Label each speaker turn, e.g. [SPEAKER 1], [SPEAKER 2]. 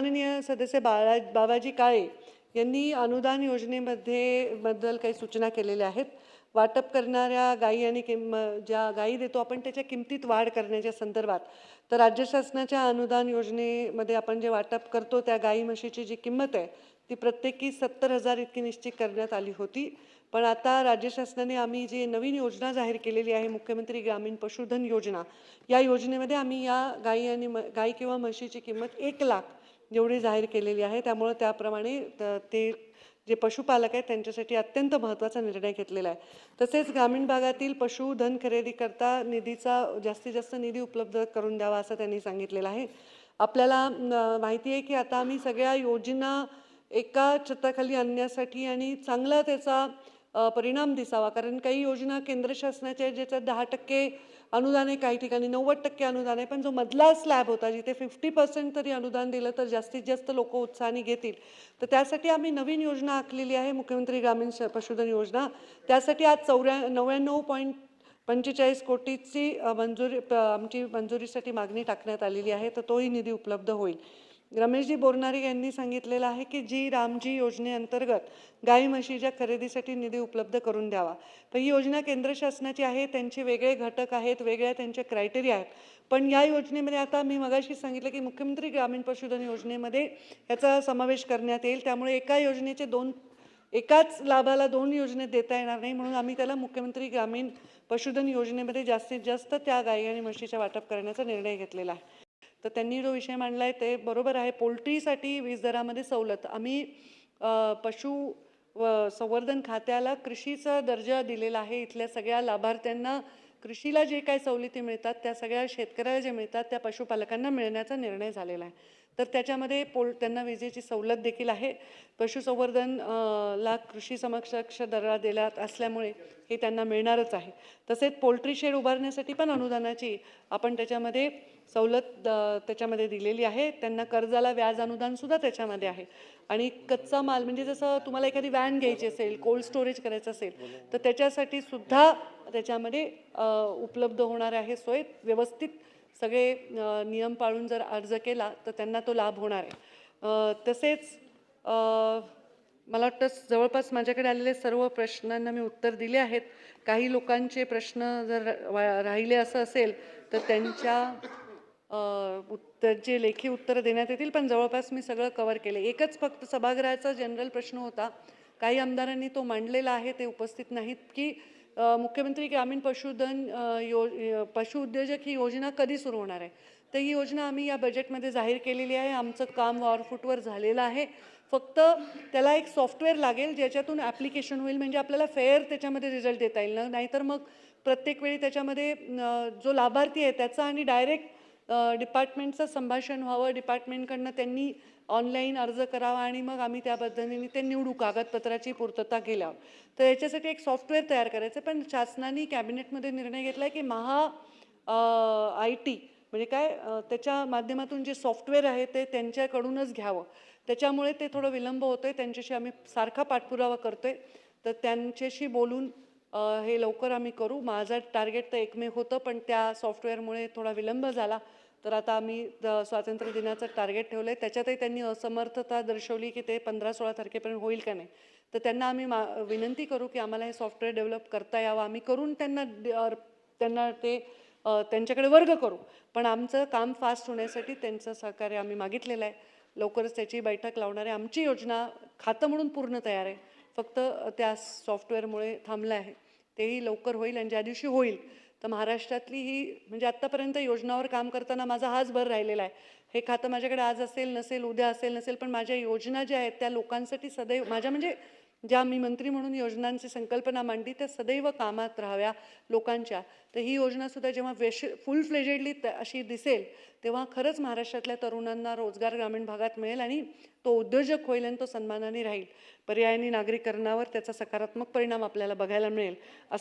[SPEAKER 1] सन्माननीय सदस्य बाबाजी काळे यांनी अनुदान बद्दल काही सूचना केलेल्या आहेत. वाटप करणाऱ्या गायी आणि ज्या गायी देतो आपण त्याच्या किमतीत वाढ करण्याच्या संदर्भात तर राज्य शासनाच्या अनुदान योजनेमध्ये आपण जे वाटप करतो त्या गायी म्हशीची जी किंमत आहे ती प्रत्येकी 70,000 इतकी निश्चित करण्यात आली होती. पण आता राज्य शासनाने आम्ही जी नवीन योजना जाहीर केलेली आहे मुख्यमंत्री ग्रामीण पशुधन योजना, या योजनेमध्ये आम्ही या गायी किंवा म्हशीची किंमत 1,00,000 एवढी जाहीर केलेली आहे. त्यामुळे त्याप्रमाणे ते जे पशुपालक आहेत त्यांच्यासाठी अत्यंत महत्त्वाचा निर्णय घेतलेला आहे. तसेच ग्रामीण भागातील पशुधन खरेदी करता निधीचा जास्तीत जास्त निधी उपलब्ध करून द्यावा असं त्यांनी सांगितलेलं आहे. आपल्याला माहिती आहे की आता आम्ही सगळ्या योजना एका छताखाली आणण्यासाठी आणि चांगला त्याचा परिणाम दिसावा, कारण काही योजना केंद्र शासनाच्या ज्याच्यात 10% अनुदान आहे, काही ठिकाणी 90% अनुदान आहे, पण जो मधला स्लॅब होता जिथे 50% तरी अनुदान दिलं तर जास्तीत जास्त लोक उत्साहाने घेतील. तर त्यासाठी आम्ही नवीन योजना आखलेली आहे मुख्यमंत्री ग्रामीण पशुधन योजना. त्यासाठी आज 99.45 कोटीची आमची मंजुरीसाठी मागणी टाकण्यात आलेली आहे, तर तोही निधी उपलब्ध होईल. रमेशजी बोरनारे यांनी सांगितलेलं आहे की जी रामजी योजनेअंतर्गत गाई म्हशीच्या खरेदीसाठी निधी उपलब्ध करून द्यावा. तर ही योजना केंद्र शासनाची आहे, त्यांचे वेगळे घटक आहेत, वेगळ्या त्यांचे क्रायटेरिया आहेत. पण या योजनेमध्ये आता मी मगाशी सांगितलं की मुख्यमंत्री ग्रामीण पशुधन योजनेमध्ये याचा समावेश करण्यात येईल. त्यामुळे एकाच लाभाला 2 योजनेत देता येणार नाही, म्हणून आम्ही त्याला मुख्यमंत्री ग्रामीण पशुधन योजनेमध्ये जास्तीत जास्त त्या गाई आणि म्हशीच्या वाटप करण्याचा निर्णय घेतलेला आहे. तर त्यांनी जो विषय मांडला आहे ते बरोबर आहे. पोल्ट्रीसाठी वीज दरामध्ये सवलत आम्ही संवर्धन खात्याला कृषीचा दर्जा दिलेला आहे. इथल्या सगळ्या लाभार्थ्यांना कृषीला जे काही सवलती मिळतात त्या सगळ्या शेतकऱ्याला जे मिळतात त्या पशुपालकांना मिळण्याचा निर्णय झालेला आहे. तर त्याच्यामध्ये त्यांना विजेची सवलत देखील आहे. पशुसंवर्धन ला कृषी समकक्ष दर दिला असल्यामुळे हे त्यांना मिळणारच आहे. तसेच पोल्ट्री शेड उभारण्यासाठी पण अनुदानाची आपण त्याच्यामध्ये सवलत त्याच्यामध्ये दिलेली आहे. त्यांना कर्जाला व्याज अनुदान सुद्धा त्याच्यामध्ये आहे. आणि कच्चा माल म्हणजे जसं तुम्हाला एखादी व्हॅन घ्यायची असेल, कोल्ड स्टोरेज करायचं असेल तर त्याच्यासाठी सुद्धा त्याच्यामध्ये उपलब्ध होणार आहे सोय. व्यवस्थित सगळे नियम पाळून जर अर्ज केला तर त्यांना तो लाभ होणार आहे. तसेच मला वाटतं जवळपास माझ्याकडे आलेले सर्व प्रश्नांना मी उत्तर दिले आहेत. काही लोकांचे प्रश्न जर राहिले असं असेल तर त्यांचे लेखी उत्तरं देण्यात येतील, पण जवळपास मी सगळं कव्हर केलं. एकच फक्त सभागृहाचा जनरल प्रश्न होता, काही आमदारांनी तो मांडलेला आहे, ते उपस्थित नाहीत, की मुख्यमंत्री ग्रामीण पशुधन पशु उद्योजक ही योजना कधी सुरू होणार आहे. तर ही योजना आम्ही या बजेटमध्ये जाहीर केलेली आहे. आमचं काम वॉरफूटवर झालेलं आहे. फक्त त्याला एक सॉफ्टवेअर लागेल ज्याच्यातून ॲप्लिकेशन होईल, म्हणजे आपल्याला फेअर त्याच्यामध्ये रिझल्ट देता येईल. नाहीतर मग प्रत्येक वेळी त्याच्यामध्ये जो लाभार्थी आहे त्याचा आणि डायरेक्ट डिपार्टमेंटचं संभाषण व्हावं. डिपार्टमेंटकडनं त्यांनी ऑनलाईन अर्ज करावा आणि मग आम्ही त्या पद्धतीने ते निवडू कागदपत्राची पूर्तता केल्यावर. तर याच्यासाठी एक सॉफ्टवेअर तयार करायचं. पण शासनाने कॅबिनेटमध्ये निर्णय घेतला आहे की IT म्हणजे काय त्याच्या माध्यमातून जे सॉफ्टवेअर आहे ते त्यांच्याकडूनच घ्यावं. त्याच्यामुळे ते थोडं विलंब होतो आहे. त्यांच्याशी आम्ही सारखा पाठपुरावा करतो आहे. तर त्यांच्याशी बोलून हे लवकर आम्ही करू. माझं टार्गेट तर 1 मे होतं, पण त्या सॉफ्टवेअरमुळे थोडा विलंब झाला. तर आता आम्ही स्वातंत्र्य दिनाचं टार्गेट ठेवलं आहे. त्याच्यातही त्यांनी असमर्थता दर्शवली की ते 15-16 तारखेपर्यंत होईल का नाही. तर त्यांना आम्ही विनंती करू की आम्हाला हे सॉफ्टवेअर डेव्हलप करता यावं. आम्ही करून त्यांना ते त्यांच्याकडे वर्ग करू. पण आमचं काम फास्ट होण्यासाठी त्यांचं सहकार्य आम्ही मागितलेलं आहे. लवकरच त्याची बैठक लावणार आहे. आमची योजना खातं म्हणून पूर्ण तयार आहे, फक्त त्या सॉफ्टवेअरमुळे थांबलं आहे. तेही लवकर होईल आणि ज्या दिवशी होईल तर महाराष्ट्रातली ही म्हणजे आत्तापर्यंत योजनावर काम करताना माझा हाच भर राहिलेला आहे. हे खातं माझ्याकडे आज असेल नसेल, उद्या असेल नसेल, पण माझ्या योजना ज्या आहेत त्या लोकांसाठी सदैव माझ्या म्हणजे ज्या मी मंत्री म्हणून योजनांची संकल्पना मांडली त्या सदैव कामात राहाव्या लोकांच्या. तर ही योजनासुद्धा जेव्हा फुल फ्लेजेडली अशी दिसेल तेव्हा खरंच महाराष्ट्रातल्या तरुणांना रोजगार ग्रामीण भागात मिळेल आणि तो उद्योजक होईल आणि तो सन्मानाने राहील. पर्यायाने नागरीकरणावर त्याचा सकारात्मक परिणाम आपल्याला बघायला मिळेल असं